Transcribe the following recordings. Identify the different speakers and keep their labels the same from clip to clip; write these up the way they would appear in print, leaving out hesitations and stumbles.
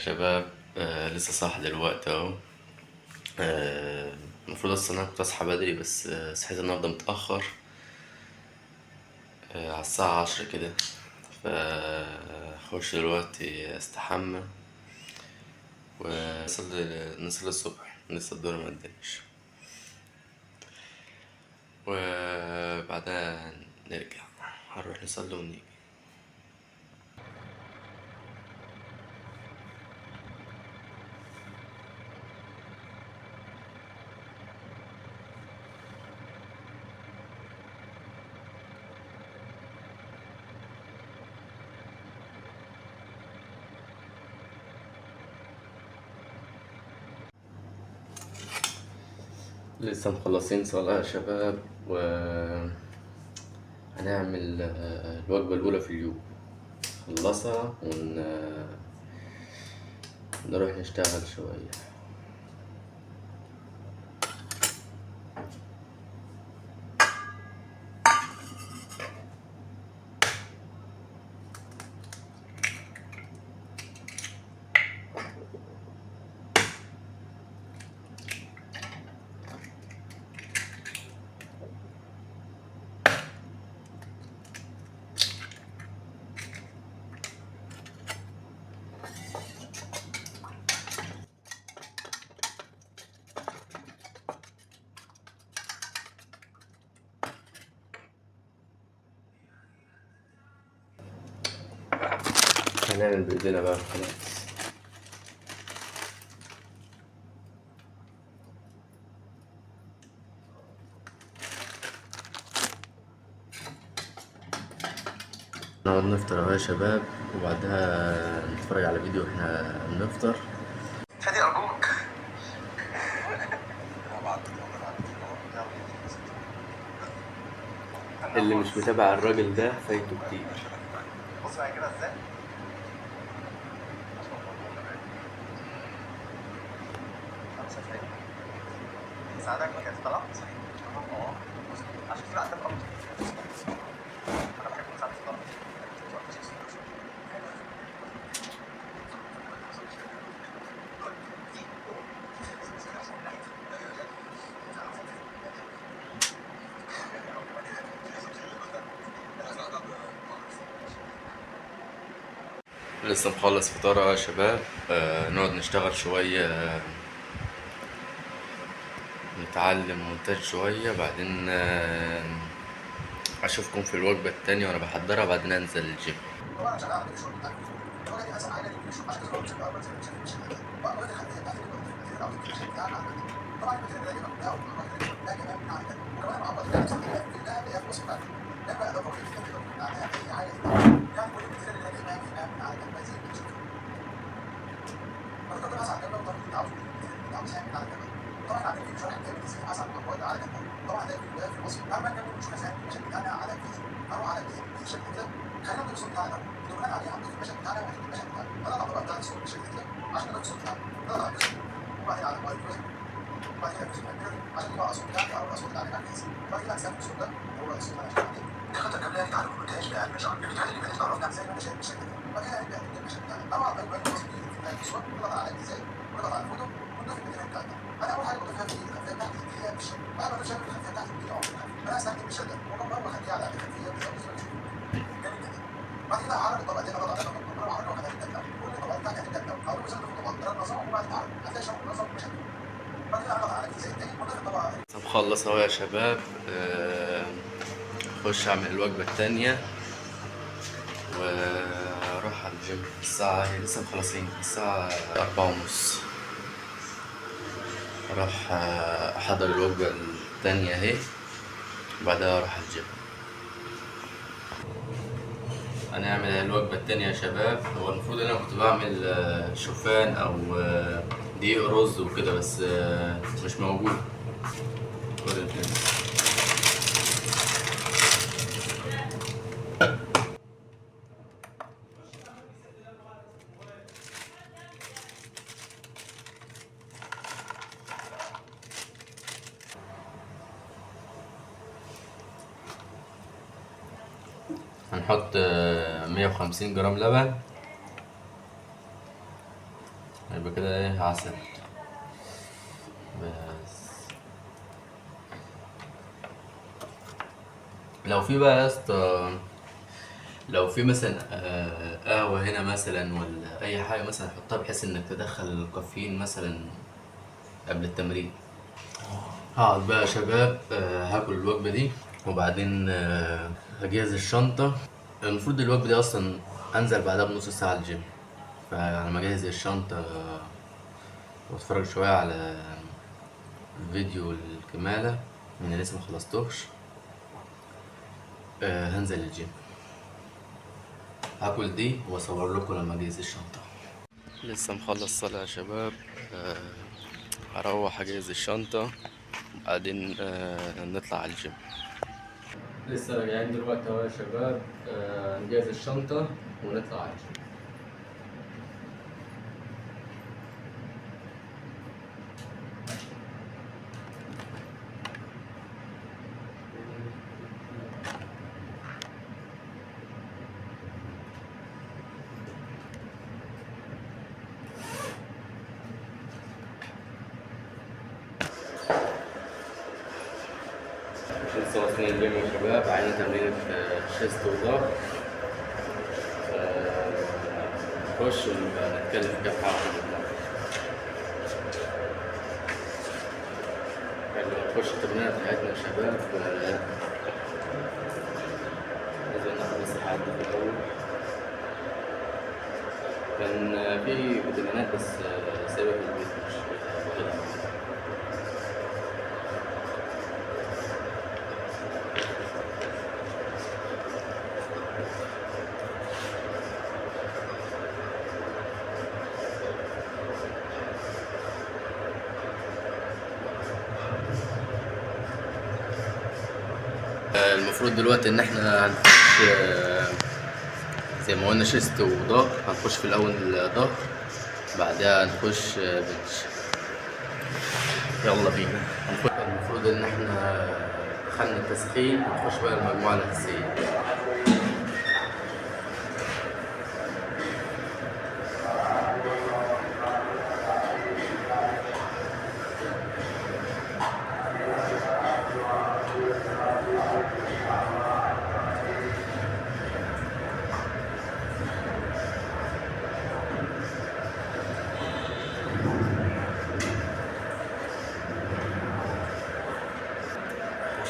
Speaker 1: شباب. لسه صاحي دلوقتي اهو. المفروض اصلا انا كنت اصحى بدري، بس صحيت النهارده متأخر. على الساعة 10 كده. فاخش دلوقتي استحمى نصلي الصبح، لسه الدور ما ادانيش. وبعدها نرجع، هنروح نصلي ونيجي. لسه مخلصين صلاة يا شباب، وهنعمل الوجبة الأولى في اليوم. نخلصها نروح نشتغل شوية. هنعمل بإيدينا بقى خلاص. نقعد نفطر اهو يا شباب، وبعدها نتفرج على فيديو واحنا بنفطر.
Speaker 2: فادي أرجوك.
Speaker 1: اللي مش متابع الراجل ده فايته كتير.
Speaker 2: بص معايا كده ازاي؟ خمسة فايدة. ساعدك كانت طلعت؟ اه. عشان كده عندك أمر. أنا بحب مساعدة الطلبة.
Speaker 1: لسه مخلص فطار اهو يا شباب. نقعد نشتغل شوية، نتعلم مونتاج شوية، بعدين أشوفكم في الوجبة التانية وأنا بحضرها، بعدين أنزل الجيم.
Speaker 2: طبعا عشان أعمل الشغل بتاعك. الطبقة دي أسهل حاجة ليك في الشغل، عشان كده بتشتغل أول سنة مش بقى الخلفية بتاعتك الماتيريال أو الفيشن بتاعك عندك. طبعا الماتيريال ده يبقى بتاعه ده كمان من عندك، وكمان معبر ده نفس الكلام في ده اللي هي الفلوس بتاعتك. ده بقى إضافة كده كده بتبقى عليها أي حاجة يعني كل الماتيريال اللي أنا جايبها من عندك بنزين بتشوف. فأنت مثلا على جنب وطبعا أنت عاوز أنت عاوز تعمل على جنب. طبعا عندك في شرح كامل اسمه مثلا أقوال على جنب. طبعا ده في الوصف أما جنب مش مثلا المشهد بتاعنا على في أروح على في شكل كده. خلينا نقول الصوت بتاعنا بناء عليه عندك المشهد بتاعنا وعندك المشهد بتاعنا. انا طبعا بتاع الصوت بالشكل كده عشان نقول الصوت بتاعنا. انا على الصوت وبعدين على المايك وبعد كده الجزء الثاني عشان يبقى الصوت بتاعك او الصوت بتاعك على الجهاز. وبعد كده هنسمي الصوت ده هو الصوت اللي انا شغال عليه. الخطه الكامله دي تعرف المونتاج بتاع المشهد اللي كانت تعرفنا ازاي المشهد بالشكل ده. وبعد كده هنبدا المشهد بتاعنا. طبعا بقى في الصوت نضغط على ازاي ونضغط على الفوتو ونضيف الماتيريال بتاعتنا. انا اول حاجه بضيفها في الخلفيه بتاعتي هي الشكل. بعد ما اضيف الخلفيه بتاعتي دي انا هستخدم الشده وبرضه بخليها على الخلفيه بالظبط. جميل جدا. بعد كده هعرض الطبقه دي اضغط عليها بالكمبيوتر وهعرضها وخليها تبدا كل الطبقات بتاعتي هتبدا او مثلا في طبقات ثلاث نظام وبعد كده هتلاقي شغل نظام بشكل. بعد كده اضغط على الجزء الثاني وضيف الطبقه.
Speaker 1: مخلص اهو يا شباب. أخش أعمل الوجبة التانية وأروح على الجيم. الساعة هي لسه مخلصين، الساعة 4:30. أروح أحضر الوجبة التانية اهي، وبعدها أروح على الجيم. هنعمل الوجبة التانية يا شباب. هو المفروض أنا كنت بعمل شوفان أو دقيق رز وكده، بس مش موجود. خد الفيلم. هنحط 150 جرام لبن عسل. بس لو في بقى يا اسطى، لو في مثلا قهوة هنا مثلا ولا أي حاجة مثلا حطها بحيث إنك تدخل الكافيين مثلا قبل التمرين. هقعد بقى يا شباب، هاكل الوجبة دي وبعدين هجهز الشنطة. المفروض الوجبة دي أصلا أنزل بعدها بنص ساعة الجيم، فلما أجهز الشنطة وأتفرج شوية على فيديو الكمالة من اللي لسه مخلصتوش، هنزل الجيم، هاكل دي وأصور لكم لما أجهز الشنطة. لسه مخلص صلاة يا شباب، هروح أجهز الشنطة وبعدين نطلع على الجيم. لسه راجعين دلوقتي اهو يا شباب، نجهز الشنطة ونطلع على الجيم. لسه واصلين الجيم يا شباب، عايزين تمرين شيست وظهر. نخش ونبقى نتكلم في كام حاجة. قبل ما نخش التمرينة بتاعتنا يا شباب، لازم ناخد مساحات في الأول. كان في فيتامينات بس سايبها في البيت مش واخدها. المفروض دلوقتي ان احنا هنخش زي ما قلنا شيست وظهر. هنخش في الاول ظهر، بعدها هنخش بنش. يلا بينا. المفروض ان احنا دخلنا التسخين، هنخش بقى المجموعة الأساسية.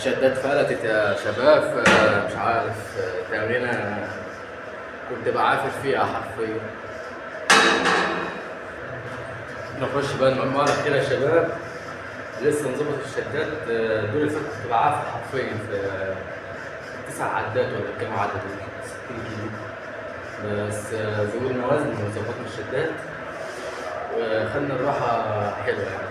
Speaker 1: الشدات فلتت يا شباب، مش عارف، تمرينة كنت بعافر فيها حرفيا. نخش بقى المجموعة الأخيرة يا شباب. لسه نظبط الشدات، دول اللي فاتوا كنت بعافر حرفيا في 9 عدات ولا كام عدد، 60 كيلو. بس زودنا وزن وظبطنا الشدات وخدنا الراحة حلوة يعني.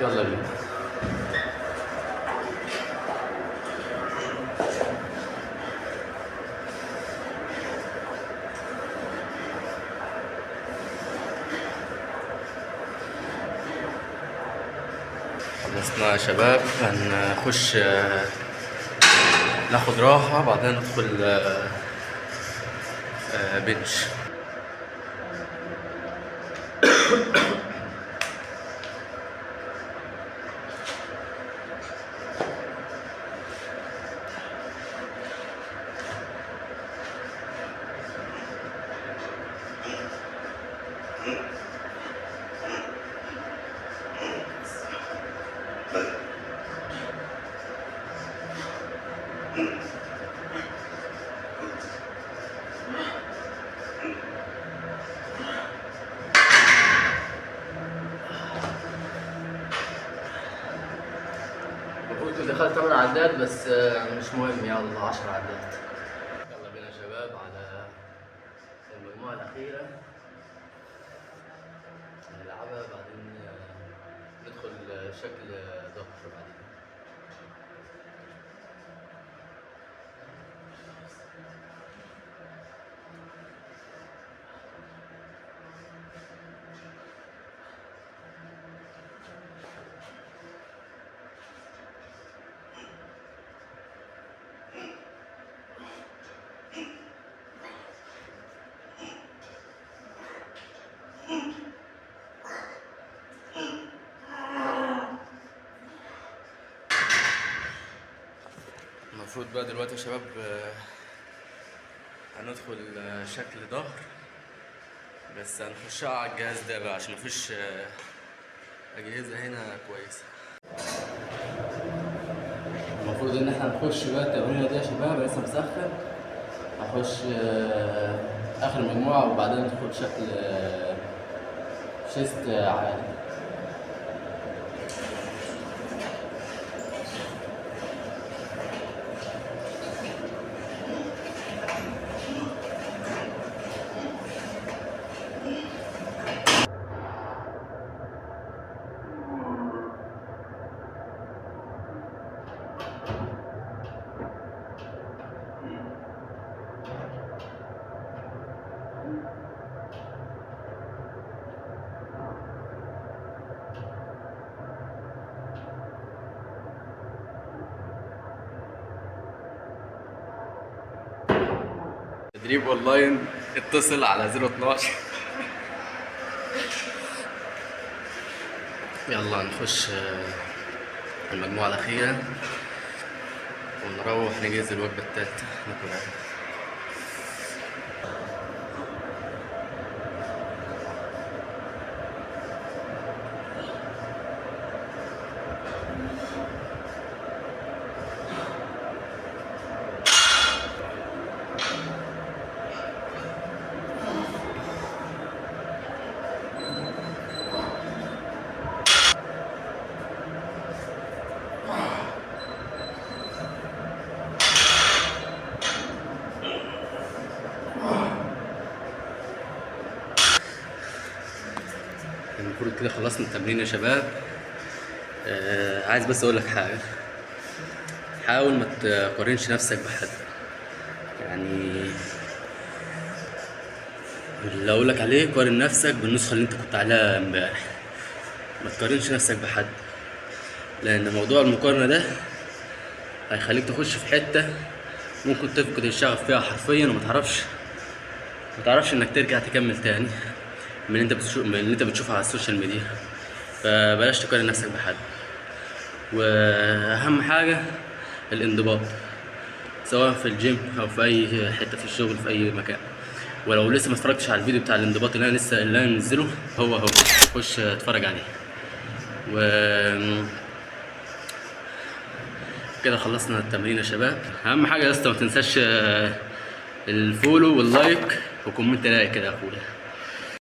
Speaker 1: يلا بينا. خلصنا يا شباب، هنخش ناخد راحة بعدين ندخل بنش. المفروض دخلت 8 عدات بس مش مهم، يلا 10 عدات. يلا بينا يا شباب على المجموعة الأخيرة نلعبها، بعدين ندخل شكل ظهر بعدين. المفروض بقى دلوقتي يا شباب هندخل شكل ظهر، بس هنخشها على الجهاز ده بقى عشان مفيش أجهزة هنا كويسة. المفروض إن احنا نخش بقى التمرينة دي يا شباب، لسه مسخن. هخش آخر مجموعة وبعدين ندخل شكل شيست عالي. تدريب اونلاين، اتصل على 012. يلا نخش المجموعة الأخيرة ونروح نجهز الوجبة التالتة ناكلها. المفروض كده خلصنا التمرين يا شباب. عايز بس اقول لك حاجه، حاول ما تقارنش نفسك بحد. يعني اللي اقول لك عليه قارن نفسك بالنسخه اللي انت كنت عليها امبارح، ما تقارنش نفسك بحد، لان موضوع المقارنه ده هيخليك تخش في حته ممكن تفقد الشغف فيها حرفيا وما تعرفش انك ترجع تكمل تاني من اللي انت بتشوفه على السوشيال ميديا. فبلاش تقارن نفسك بحد، واهم حاجه الانضباط، سواء في الجيم او في اي حته في الشغل في اي مكان. ولو لسه ما اتفرجتش على الفيديو بتاع الانضباط اللي انا منزله، هو خش اتفرج عليه. و كده خلصنا التمرين يا شباب. اهم حاجه يا اسطى ما تنساش الفولو واللايك وكومنت رايق كده يا اخويا.